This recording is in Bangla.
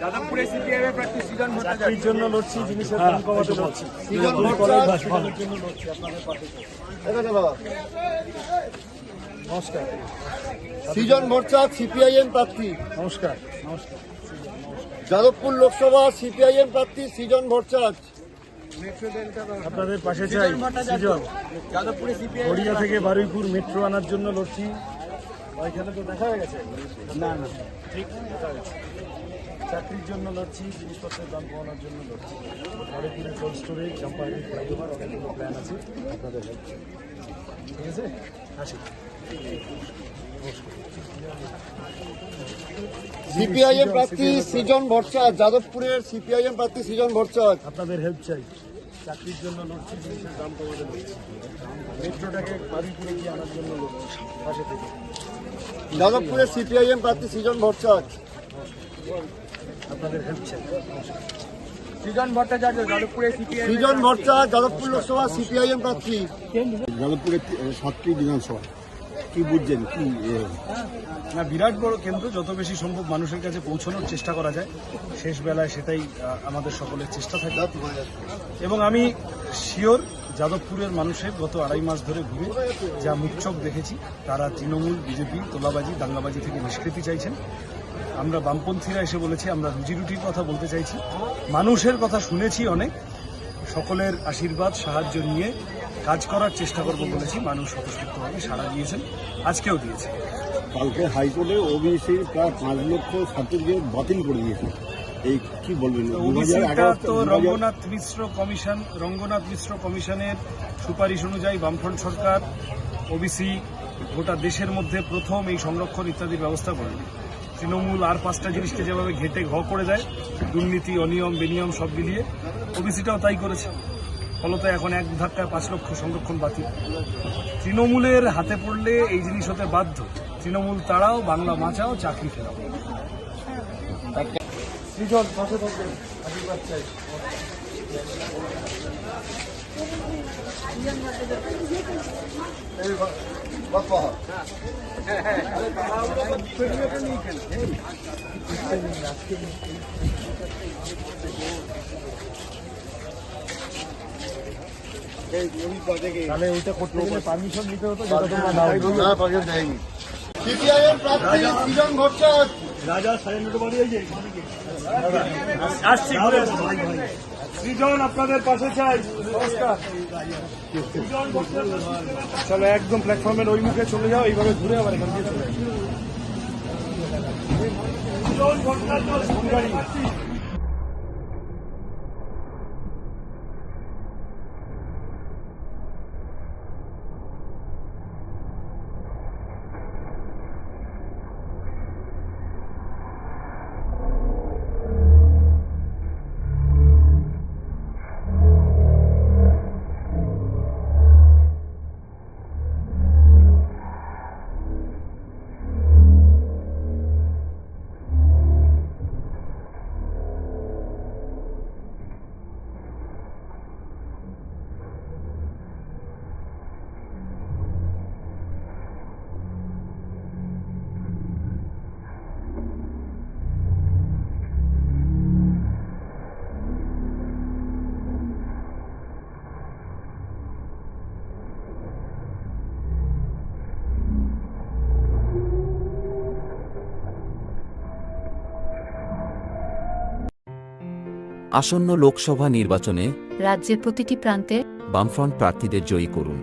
যাদবপুরে সিপিআইএম এর প্রার্থী সৃজন ভট্টাচার্যের জন্য লড়ছি, জিনিসের দাম কমাতে লড়ছি। সৃজন ভট্টাচার্য জন্য লড়ছি আপনাদের পাশে। নমস্কার। সৃজন ভট্টাচার্য সিপিআইএম প্রার্থী। নমস্কার। নমস্কার। যাদবপুর লোকসভা সিপিআইএম প্রার্থী সৃজন ভট্টাচার্য। আপনাদের পাশে চাই সৃজন। যাদবপুরে সিপিআইএম গড়িয়া থেকে বারুইপুর মেট্রো আনার জন্য লড়ছি। ওইখানে তো দেখা হয়ে গেছে। না না, ঠিক দেখা গেছে। চাকরির জন্য লড়ছি, জিনিসপত্রের দাম কমানোর জন্য লড়ছি। বারুইপুরে কোল্ড স্টোরেজ, চাম্পাহাটির ফ্লাইওভার, অনেকগুলো প্ল্যান আছে আপনাদের হেল্প। ঠিক আছে, আসি। সিপিআইএম প্রার্থী সৃজন ভট্টাচার্য। যাদবপুরের সিপিআইএম প্রার্থী সৃজন ভট্টাচার্য। আপনাদের হেল্প চাই, চাকরির জন্য লড়ছি, জিনিসের দাম কমাতে লড়ছি। মেট্রোটাকে বারুইপুরে গিয়ে আনার জন্য লড়ছি পাশে থেকে। যাদবপুরের সিপিআইএম প্রার্থী সৃজন ভট্টাচার্য। আপনাদের হেল্প চাই। সৃজন ভট্টাচার্য যাদবপুরে সিপিআইএম। সৃজন ভট্টাচার্য যাদবপুর লোকসভা সিপিআইএম প্রার্থী। যাদবপুরে 7টি বিধানসভা কি বুঝছেন কি? না, বিরাট বড় কেন্দ্র, যত বেশি সম্ভব মানুষের কাছে পৌঁছানোর চেষ্টা করা যায় শেষ বেলায় সেটাই আমাদের সকলের চেষ্টা থাকে। এবং আমি শিওর যাদবপুরের মানুষের গত 2.5 মাস ধরে ঘুরে যা মুখচোখ দেখেছি, তারা তৃণমূল, বিজেপি, তোলাবাজি, দাঙ্গাবাজি থেকে নিষ্কৃতি চাইছেন। আমরা বামপন্থীরা এসে বলেছি আমরা রুজি রুটির কথা বলতে চাইছি, মানুষের কথা শুনেছি অনেক, সকলের আশীর্বাদ সাহায্য নিয়ে কাজ করার চেষ্টা করব বলেছি। মানুষ স্বতঃস্ফূর্তভাবে সাড়া দিয়েছেন, আজকেও দিয়েছে। কালকে হাইকোর্টে ওবিসির প্রায় 5 লক্ষ সার্টিফিকেট বাতিল করে দিয়েছে, এই কি বলবেন? ওবিসিটা তো রঙ্গনাথ মিশ্র কমিশনের সুপারিশ অনুযায়ী বামফ্রন্ট সরকার ওবিসি গোটা দেশের মধ্যে প্রথম এই সংরক্ষণ ইত্যাদির ব্যবস্থা করেনি। তৃণমূল আর 5টা জিনিসকে যেভাবে ঘেটে করে দেয়, দুর্নীতি, অনিয়ম, বেনিয়ম সব মিলিয়ে ওবিসিটাও তাই করেছে। ফলত এখন এক ধাক্কায় 5 লক্ষ সংরক্ষণ বাতিল। তৃণমূলের হাতে পড়লে এই জিনিস হতে বাধ্য। তৃণমূল তাড়াও, বাংলা বাঁচাও, চাকরি ফেরাও। সৃজন পাশে থাকবেন, আশীর্বাদ চাই। তাহলে ওইটা করতে গেলে পারমিশন নিতে হতো, যেটা তোমরা নাও। সিপিআইএম প্রার্থী সৃজন ভট্টাচার্য। রাজা সাইলেন্ট বাড়ি হয়েছে আসছি ঘুরে। সৃজন আপনাদের পাশে চাই। নমস্কার। চলো একদম প্ল্যাটফর্মের ওই মুখে চলে যাও, এইভাবে ঘুরে আবার এখান দিয়ে চলে যাও। আসন্ন লোকসভা নির্বাচনে রাজ্যের প্রতিটি প্রান্তে বামফ্রন্ট প্রার্থীদের জয়ী করুন।